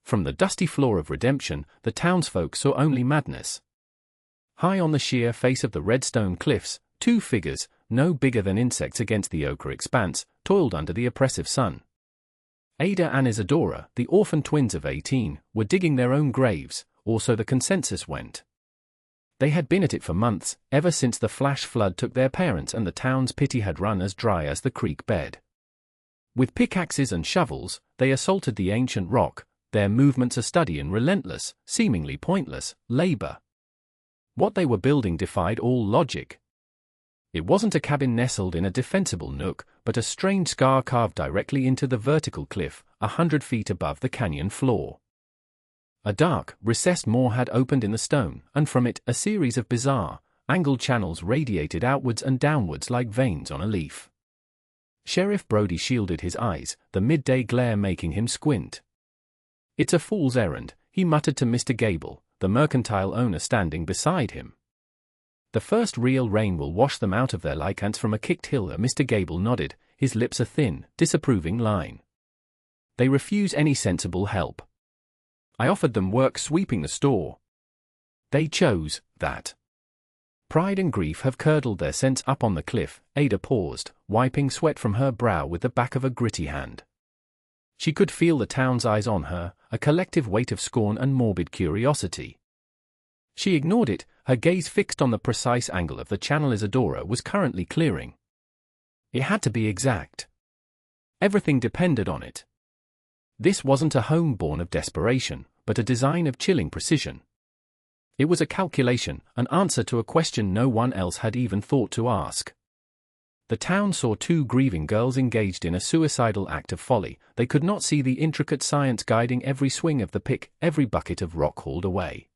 From the dusty floor of Redemption, the townsfolk saw only madness. High on the sheer face of the redstone cliffs, two figures, no bigger than insects against the ochre expanse, toiled under the oppressive sun. Ada and Isadora, the orphan twins of 18, were digging their own graves, or so the consensus went. They had been at it for months, ever since the flash flood took their parents and the town's pity had run as dry as the creek bed. With pickaxes and shovels, they assaulted the ancient rock, their movements a study in relentless, seemingly pointless, labor. What they were building defied all logic. It wasn't a cabin nestled in a defensible nook, but a strange scar carved directly into the vertical cliff, 100 feet above the canyon floor. A dark, recessed maw had opened in the stone, and from it, a series of bizarre, angled channels radiated outwards and downwards like veins on a leaf. Sheriff Brody shielded his eyes, the midday glare making him squint. "It's a fool's errand," he muttered to Mr. Gable, the mercantile owner standing beside him. "The first real rain will wash them out of their like ants from a kicked hill." Mr. Gable nodded, his lips a thin, disapproving line. "They refuse any sensible help. I offered them work sweeping the store. They chose that." Pride and grief have curdled their sense up on the cliff. Ada paused, wiping sweat from her brow with the back of a gritty hand. She could feel the town's eyes on her, a collective weight of scorn and morbid curiosity. She ignored it, her gaze fixed on the precise angle of the channel Isadora was currently clearing. It had to be exact. Everything depended on it. This wasn't a home born of desperation, but a design of chilling precision. It was a calculation, an answer to a question no one else had even thought to ask. The town saw two grieving girls engaged in a suicidal act of folly. They could not see the intricate science guiding every swing of the pick, every bucket of rock hauled away.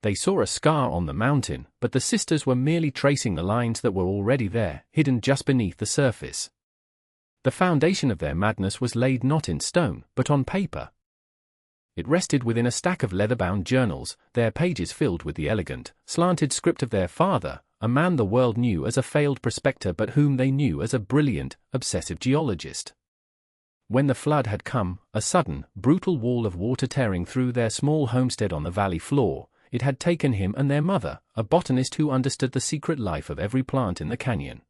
They saw a scar on the mountain, but the sisters were merely tracing the lines that were already there, hidden just beneath the surface. The foundation of their madness was laid not in stone, but on paper. It rested within a stack of leather-bound journals, their pages filled with the elegant, slanted script of their father, a man the world knew as a failed prospector but whom they knew as a brilliant, obsessive geologist. When the flood had come, a sudden, brutal wall of water tearing through their small homestead on the valley floor, it had taken him and their mother, a botanist who understood the secret life of every plant in the canyon.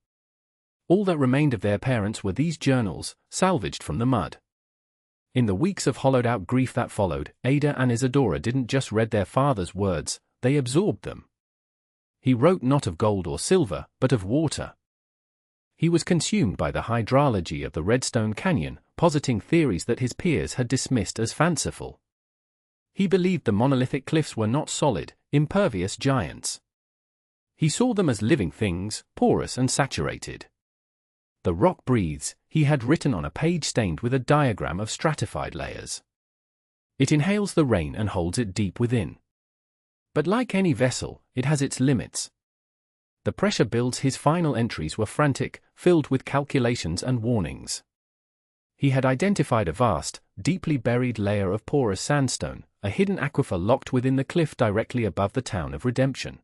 All that remained of their parents were these journals, salvaged from the mud. In the weeks of hollowed-out grief that followed, Ada and Isadora didn't just read their father's words, they absorbed them. He wrote not of gold or silver, but of water. He was consumed by the hydrology of the Redstone Canyon, positing theories that his peers had dismissed as fanciful. He believed the monolithic cliffs were not solid, impervious giants. He saw them as living things, porous and saturated. "The rock breathes," he had written on a page stained with a diagram of stratified layers. "It inhales the rain and holds it deep within. But like any vessel, it has its limits." The pressure builds. His final entries were frantic, filled with calculations and warnings. He had identified a vast, deeply buried layer of porous sandstone, a hidden aquifer locked within the cliff directly above the town of Redemption.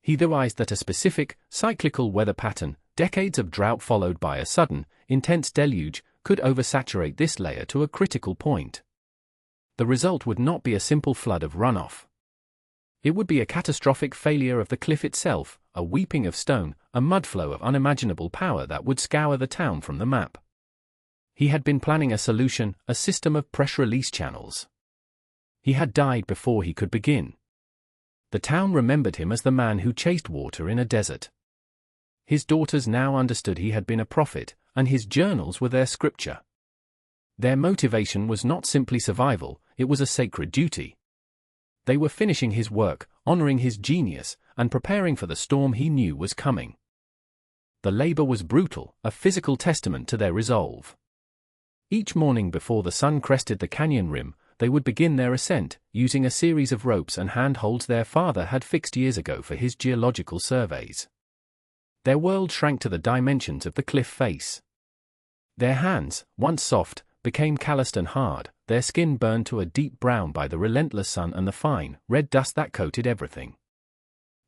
He theorized that a specific, cyclical weather pattern, decades of drought followed by a sudden, intense deluge, could oversaturate this layer to a critical point. The result would not be a simple flood of runoff. It would be a catastrophic failure of the cliff itself, a weeping of stone, a mudflow of unimaginable power that would scour the town from the map. He had been planning a solution, a system of pressure release channels. He had died before he could begin. The town remembered him as the man who chased water in a desert. His daughters now understood he had been a prophet, and his journals were their scripture. Their motivation was not simply survival, it was a sacred duty. They were finishing his work, honoring his genius, and preparing for the storm he knew was coming. The labor was brutal, a physical testament to their resolve. Each morning before the sun crested the canyon rim, they would begin their ascent, using a series of ropes and handholds their father had fixed years ago for his geological surveys. Their world shrank to the dimensions of the cliff face. Their hands, once soft, became calloused and hard, their skin burned to a deep brown by the relentless sun and the fine, red dust that coated everything.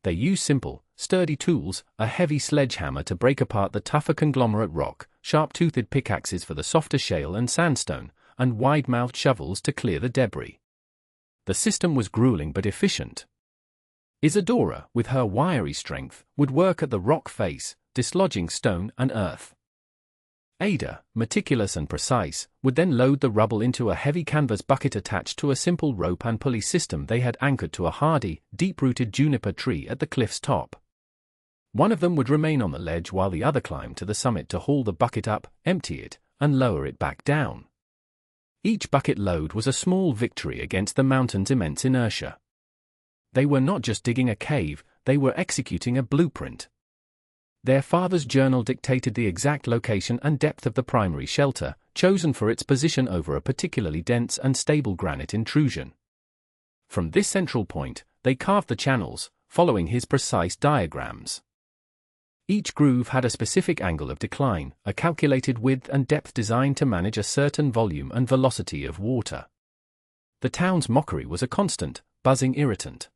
They used simple, sturdy tools, a heavy sledgehammer to break apart the tougher conglomerate rock, sharp-toothed pickaxes for the softer shale and sandstone, and wide-mouthed shovels to clear the debris. The system was grueling but efficient. Isadora, with her wiry strength, would work at the rock face, dislodging stone and earth. Ada, meticulous and precise, would then load the rubble into a heavy canvas bucket attached to a simple rope and pulley system they had anchored to a hardy, deep-rooted juniper tree at the cliff's top. One of them would remain on the ledge while the other climbed to the summit to haul the bucket up, empty it, and lower it back down. Each bucket load was a small victory against the mountain's immense inertia. They were not just digging a cave, they were executing a blueprint. Their father's journal dictated the exact location and depth of the primary shelter, chosen for its position over a particularly dense and stable granite intrusion. From this central point, they carved the channels, following his precise diagrams. Each groove had a specific angle of decline, a calculated width and depth designed to manage a certain volume and velocity of water. The town's mockery was a constant, buzzing irritant.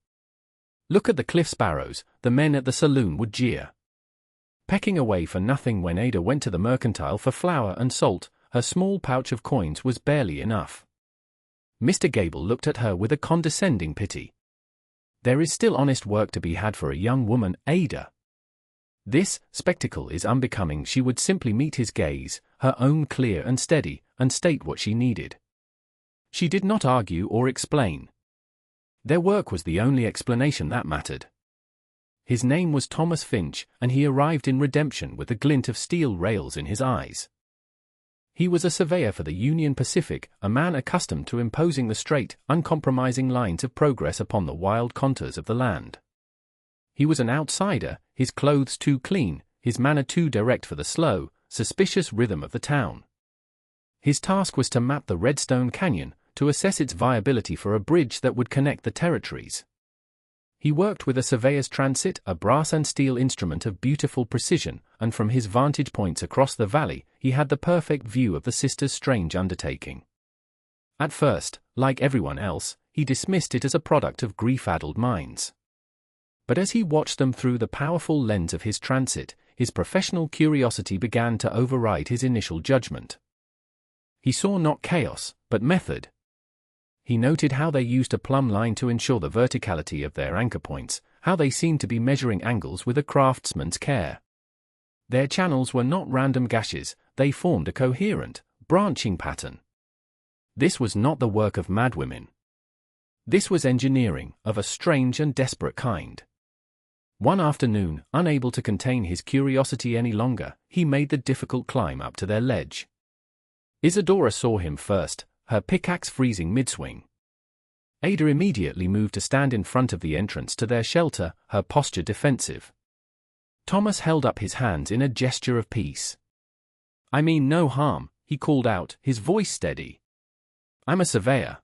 "Look at the cliff sparrows," the men at the saloon would jeer. Pecking away for nothing when Ada went to the mercantile for flour and salt, her small pouch of coins was barely enough. Mr. Gable looked at her with a condescending pity. "There is still honest work to be had for a young woman, Ada. This spectacle is unbecoming." She would simply meet his gaze, her own clear and steady, and state what she needed. She did not argue or explain. Their work was the only explanation that mattered. His name was Thomas Finch, and he arrived in Redemption with the glint of steel rails in his eyes. He was a surveyor for the Union Pacific, a man accustomed to imposing the straight, uncompromising lines of progress upon the wild contours of the land. He was an outsider, his clothes too clean, his manner too direct for the slow, suspicious rhythm of the town. His task was to map the Redstone Canyon, to assess its viability for a bridge that would connect the territories. He worked with a surveyor's transit, a brass and steel instrument of beautiful precision, and from his vantage points across the valley, he had the perfect view of the sisters' strange undertaking. At first, like everyone else, he dismissed it as a product of grief-addled minds. But as he watched them through the powerful lens of his transit, his professional curiosity began to override his initial judgment. He saw not chaos, but method. He noted how they used a plumb line to ensure the verticality of their anchor points, how they seemed to be measuring angles with a craftsman's care. Their channels were not random gashes, they formed a coherent, branching pattern. This was not the work of madwomen. This was engineering, of a strange and desperate kind. One afternoon, unable to contain his curiosity any longer, he made the difficult climb up to their ledge. Isadora saw him first, her pickaxe freezing mid-swing. Ada immediately moved to stand in front of the entrance to their shelter, her posture defensive. Thomas held up his hands in a gesture of peace. "I mean no harm," he called out, his voice steady. "I'm a surveyor.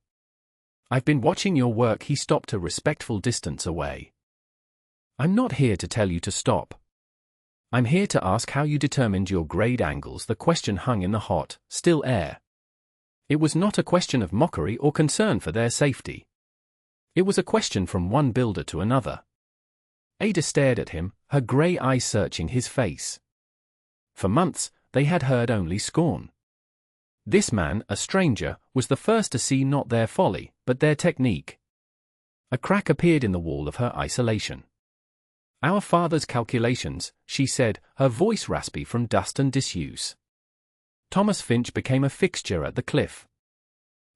I've been watching your work." He stopped a respectful distance away. "I'm not here to tell you to stop. I'm here to ask how you determined your grade angles." The question hung in the hot, still air. It was not a question of mockery or concern for their safety. It was a question from one builder to another. Ada stared at him, her grey eyes searching his face. For months, they had heard only scorn. This man, a stranger, was the first to see not their folly, but their technique. A crack appeared in the wall of her isolation. "Our father's calculations," she said, her voice raspy from dust and disuse. Thomas Finch became a fixture at the cliff.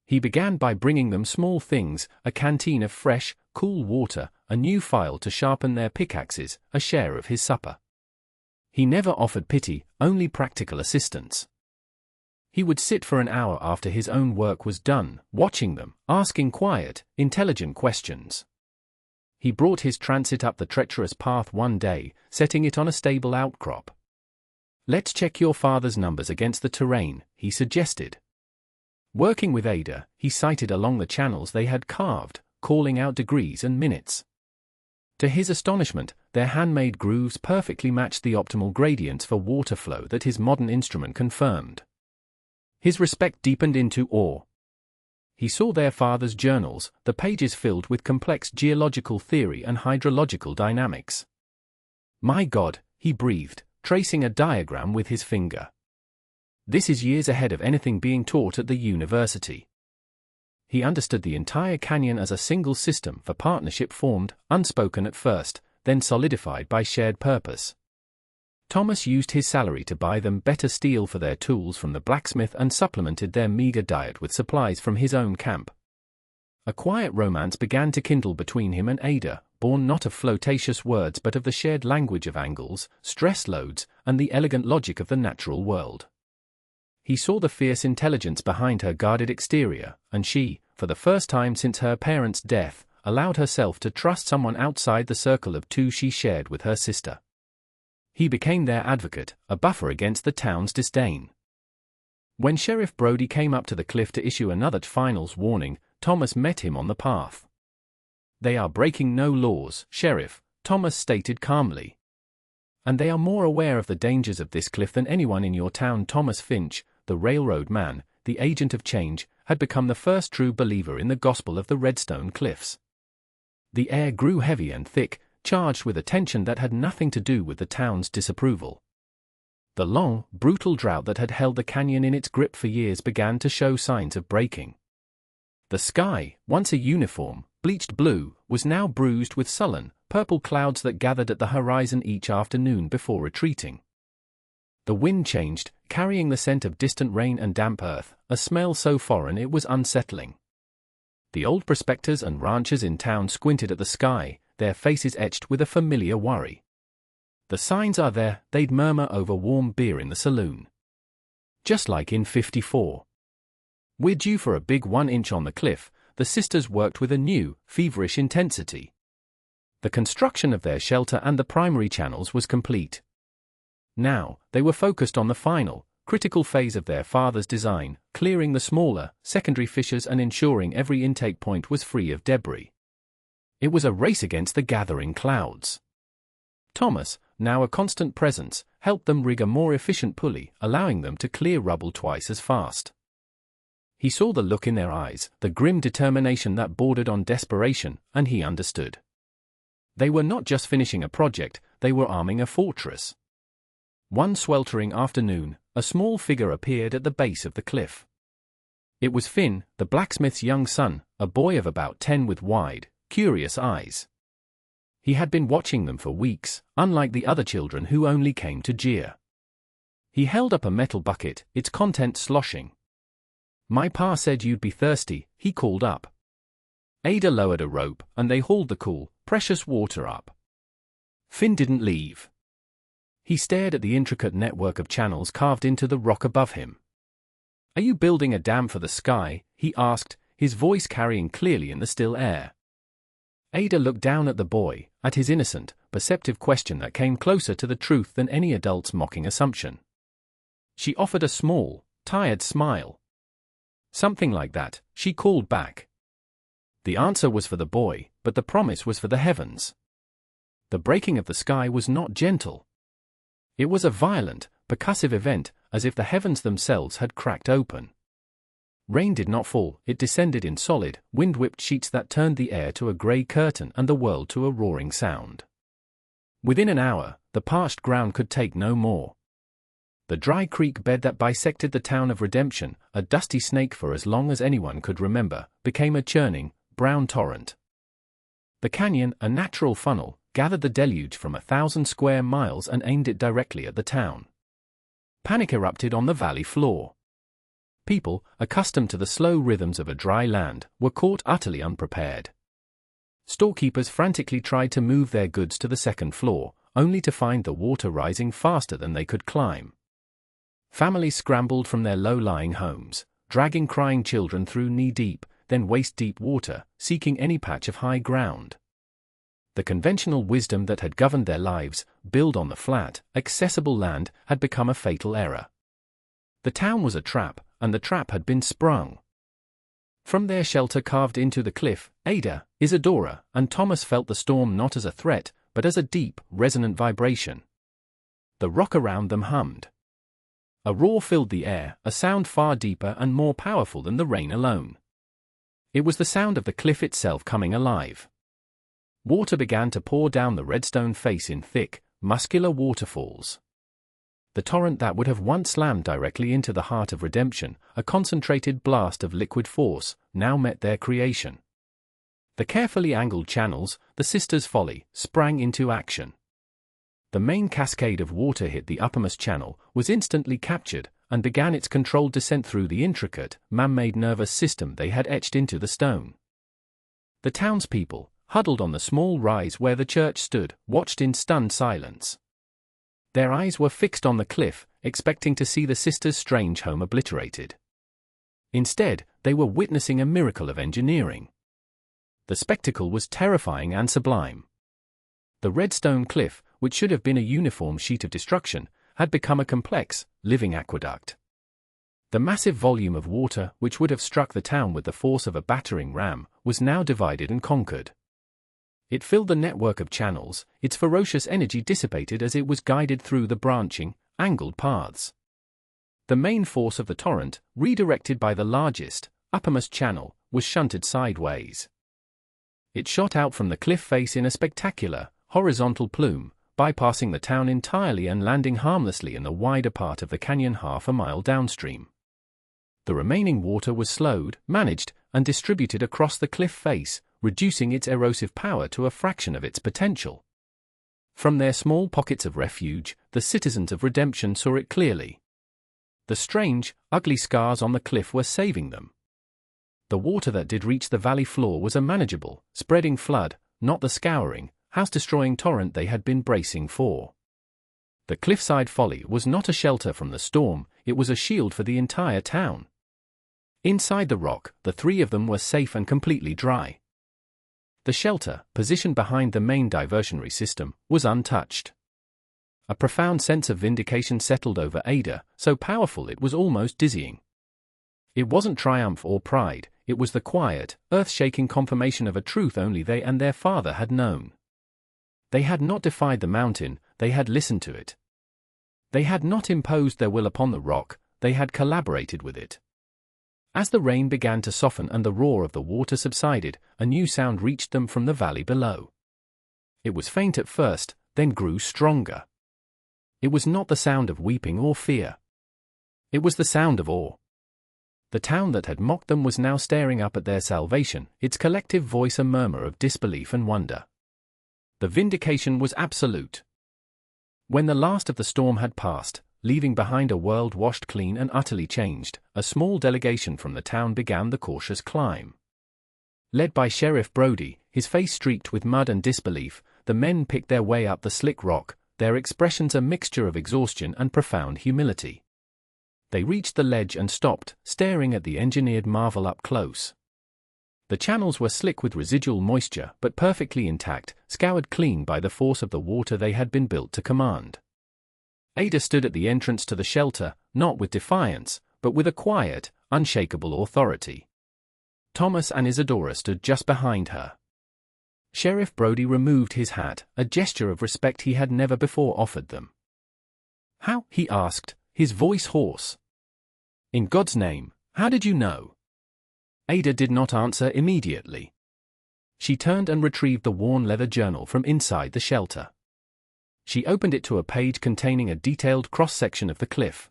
He began by bringing them small things, a canteen of fresh, cool water, a new file to sharpen their pickaxes, a share of his supper. He never offered pity, only practical assistance. He would sit for an hour after his own work was done, watching them, asking quiet, intelligent questions. He brought his transit up the treacherous path one day, setting it on a stable outcrop. "Let's check your father's numbers against the terrain," he suggested. Working with Ada, he sighted along the channels they had carved, calling out degrees and minutes. To his astonishment, their handmade grooves perfectly matched the optimal gradients for water flow that his modern instrument confirmed. His respect deepened into awe. He saw their father's journals, the pages filled with complex geological theory and hydrological dynamics. "My God," he breathed, tracing a diagram with his finger. This is years ahead of anything being taught at the university. He understood the entire canyon as a single system for partnership formed, unspoken at first, then solidified by shared purpose. Thomas used his salary to buy them better steel for their tools from the blacksmith and supplemented their meager diet with supplies from his own camp. A quiet romance began to kindle between him and Ada, born not of flirtatious words but of the shared language of angles, stress loads, and the elegant logic of the natural world. He saw the fierce intelligence behind her guarded exterior, and she, for the first time since her parents' death, allowed herself to trust someone outside the circle of two she shared with her sister. He became their advocate, a buffer against the town's disdain. When Sheriff Brody came up to the cliff to issue another finals warning, Thomas met him on the path. "They are breaking no laws, Sheriff," Thomas stated calmly. "And they are more aware of the dangers of this cliff than anyone in your town." Thomas Finch, the railroad man, the agent of change, had become the first true believer in the gospel of the Redstone Cliffs. The air grew heavy and thick, charged with a tension that had nothing to do with the town's disapproval. The long, brutal drought that had held the canyon in its grip for years began to show signs of breaking. The sky, once a uniform, bleached blue, was now bruised with sullen, purple clouds that gathered at the horizon each afternoon before retreating. The wind changed, carrying the scent of distant rain and damp earth, a smell so foreign it was unsettling. The old prospectors and ranchers in town squinted at the sky, their faces etched with a familiar worry. "The signs are there," they'd murmur over warm beer in the saloon. "Just like in '54. We're due for a big 1 inch on the cliff," the sisters worked with a new, feverish intensity. The construction of their shelter and the primary channels was complete. Now, they were focused on the final, critical phase of their father's design, clearing the smaller, secondary fissures and ensuring every intake point was free of debris. It was a race against the gathering clouds. Thomas, now a constant presence, helped them rig a more efficient pulley, allowing them to clear rubble twice as fast. He saw the look in their eyes, the grim determination that bordered on desperation, and he understood. They were not just finishing a project, they were arming a fortress. One sweltering afternoon, a small figure appeared at the base of the cliff. It was Finn, the blacksmith's young son, a boy of about 10 with wide, curious eyes. He had been watching them for weeks, unlike the other children who only came to jeer. He held up a metal bucket, its contents sloshing. "My pa said you'd be thirsty," he called up. Ada lowered a rope, and they hauled the cool, precious water up. Finn didn't leave. He stared at the intricate network of channels carved into the rock above him. "Are you building a dam for the sky?" he asked, his voice carrying clearly in the still air. Ada looked down at the boy, at his innocent, perceptive question that came closer to the truth than any adult's mocking assumption. She offered a small, tired smile. "Something like that," she called back. The answer was for the boy, but the promise was for the heavens. The breaking of the sky was not gentle. It was a violent, percussive event, as if the heavens themselves had cracked open. Rain did not fall, it descended in solid, wind-whipped sheets that turned the air to a grey curtain and the world to a roaring sound. Within an hour, the parched ground could take no more. The dry creek bed that bisected the town of Redemption, a dusty snake for as long as anyone could remember, became a churning, brown torrent. The canyon, a natural funnel, gathered the deluge from 1,000 square miles and aimed it directly at the town. Panic erupted on the valley floor. People, accustomed to the slow rhythms of a dry land, were caught utterly unprepared. Storekeepers frantically tried to move their goods to the second floor, only to find the water rising faster than they could climb. Families scrambled from their low-lying homes, dragging crying children through knee-deep, then waist-deep water, seeking any patch of high ground. The conventional wisdom that had governed their lives, build on the flat, accessible land, had become a fatal error. The town was a trap, and the trap had been sprung. From their shelter carved into the cliff, Ada, Isadora, and Thomas felt the storm not as a threat, but as a deep, resonant vibration. The rock around them hummed. A roar filled the air, a sound far deeper and more powerful than the rain alone. It was the sound of the cliff itself coming alive. Water began to pour down the redstone face in thick, muscular waterfalls. The torrent that would have once slammed directly into the heart of Redemption, a concentrated blast of liquid force, now met their creation. The carefully angled channels, the Sisters' Folly, sprang into action. The main cascade of water hit the uppermost channel, was instantly captured, and began its controlled descent through the intricate, man-made nervous system they had etched into the stone. The townspeople, huddled on the small rise where the church stood, watched in stunned silence. Their eyes were fixed on the cliff, expecting to see the sisters' strange home obliterated. Instead, they were witnessing a miracle of engineering. The spectacle was terrifying and sublime. The red stone cliff, which should have been a uniform sheet of destruction, had become a complex, living aqueduct. The massive volume of water, which would have struck the town with the force of a battering ram, was now divided and conquered. It filled the network of channels, its ferocious energy dissipated as it was guided through the branching, angled paths. The main force of the torrent, redirected by the largest, uppermost channel, was shunted sideways. It shot out from the cliff face in a spectacular, horizontal plume, bypassing the town entirely and landing harmlessly in the wider part of the canyon half a mile downstream. The remaining water was slowed, managed, and distributed across the cliff face, reducing its erosive power to a fraction of its potential. From their small pockets of refuge, the citizens of Redemption saw it clearly. The strange, ugly scars on the cliff were saving them. The water that did reach the valley floor was a manageable, spreading flood, not the scouring, house-destroying torrent they had been bracing for. The cliffside folly was not a shelter from the storm, it was a shield for the entire town. Inside the rock, the three of them were safe and completely dry. The shelter, positioned behind the main diversionary system, was untouched. A profound sense of vindication settled over Ada, so powerful it was almost dizzying. It wasn't triumph or pride, it was the quiet, earth-shaking confirmation of a truth only they and their father had known. They had not defied the mountain, they had listened to it. They had not imposed their will upon the rock, they had collaborated with it. As the rain began to soften and the roar of the water subsided, a new sound reached them from the valley below. It was faint at first, then grew stronger. It was not the sound of weeping or fear. It was the sound of awe. The town that had mocked them was now staring up at their salvation, its collective voice a murmur of disbelief and wonder. The vindication was absolute. When the last of the storm had passed, leaving behind a world washed clean and utterly changed, a small delegation from the town began the cautious climb. Led by Sheriff Brody, his face streaked with mud and disbelief, the men picked their way up the slick rock, their expressions a mixture of exhaustion and profound humility. They reached the ledge and stopped, staring at the engineered marvel up close. The channels were slick with residual moisture but perfectly intact, scoured clean by the force of the water they had been built to command. Ada stood at the entrance to the shelter, not with defiance, but with a quiet, unshakable authority. Thomas and Isadora stood just behind her. Sheriff Brody removed his hat, a gesture of respect he had never before offered them. "How?" he asked, his voice hoarse. "In God's name, how did you know?" Ada did not answer immediately. She turned and retrieved the worn leather journal from inside the shelter. She opened it to a page containing a detailed cross-section of the cliff.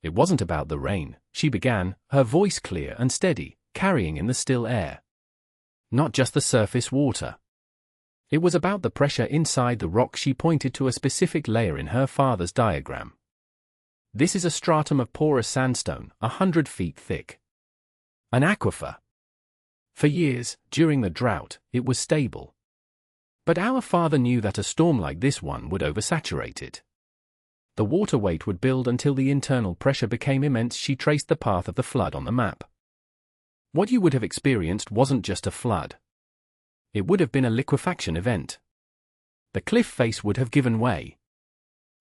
"It wasn't about the rain," she began, her voice clear and steady, carrying in the still air. "Not just the surface water. It was about the pressure inside the rock." She pointed to a specific layer in her father's diagram. "This is a stratum of porous sandstone, 100 feet thick. An aquifer. For years, during the drought, it was stable. But our father knew that a storm like this one would oversaturate it. The water weight would build until the internal pressure became immense." She traced the path of the flood on the map. What you would have experienced wasn't just a flood. It would have been a liquefaction event. The cliff face would have given way.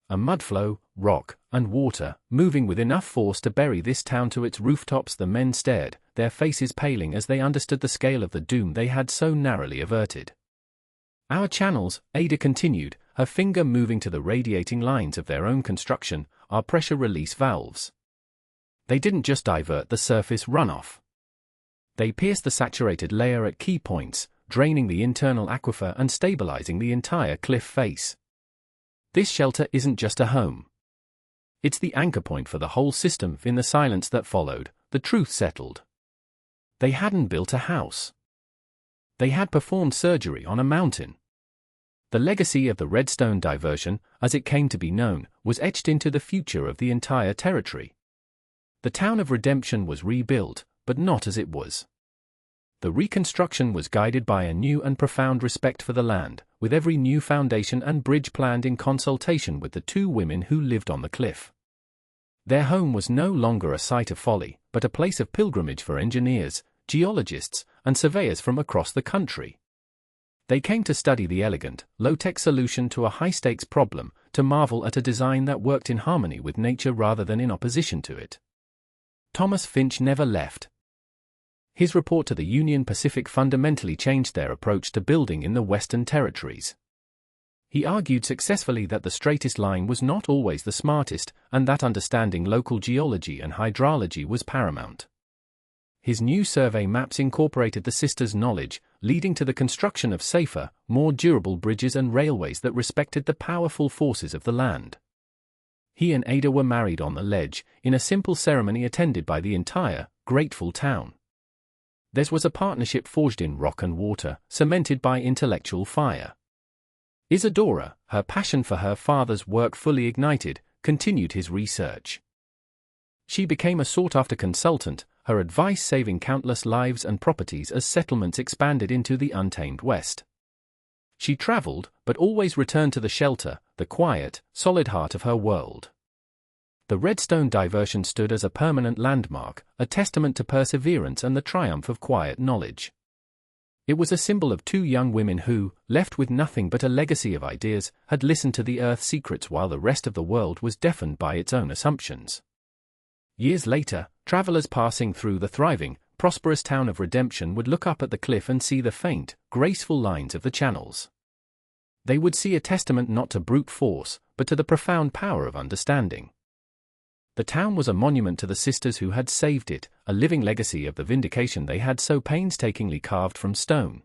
A mudflow, rock, and water, moving with enough force to bury this town to its rooftops. The men stared, their faces paling as they understood the scale of the doom they had so narrowly averted. "Our channels," Ada continued, her finger moving to the radiating lines of their own construction, "are pressure release valves. They didn't just divert the surface runoff. They pierced the saturated layer at key points, draining the internal aquifer and stabilizing the entire cliff face. This shelter isn't just a home. It's the anchor point for the whole system. In the silence that followed, the truth settled. They hadn't built a house. They had performed surgery on a mountain. The legacy of the Redstone diversion, as it came to be known, was etched into the future of the entire territory. The town of Redemption was rebuilt, but not as it was. The reconstruction was guided by a new and profound respect for the land, with every new foundation and bridge planned in consultation with the two women who lived on the cliff. Their home was no longer a site of folly, but a place of pilgrimage for engineers, geologists, and surveyors from across the country. They came to study the elegant, low-tech solution to a high-stakes problem, to marvel at a design that worked in harmony with nature rather than in opposition to it. Thomas Finch never left. His report to the Union Pacific fundamentally changed their approach to building in the Western Territories. He argued successfully that the straightest line was not always the smartest, and that understanding local geology and hydrology was paramount. His new survey maps incorporated the sisters' knowledge, leading to the construction of safer, more durable bridges and railways that respected the powerful forces of the land. He and Ada were married on the ledge, in a simple ceremony attended by the entire, grateful town. Theirs was a partnership forged in rock and water, cemented by intellectual fire. Isadora, her passion for her father's work fully ignited, continued his research. She became a sought-after consultant, her advice saving countless lives and properties as settlements expanded into the untamed West. She traveled, but always returned to the shelter, the quiet, solid heart of her world. The Redstone diversion stood as a permanent landmark, a testament to perseverance and the triumph of quiet knowledge. It was a symbol of two young women who, left with nothing but a legacy of ideas, had listened to the Earth's secrets while the rest of the world was deafened by its own assumptions. Years later, travelers passing through the thriving, prosperous town of Redemption would look up at the cliff and see the faint, graceful lines of the channels. They would see a testament not to brute force, but to the profound power of understanding. The town was a monument to the sisters who had saved it, a living legacy of the vindication they had so painstakingly carved from stone.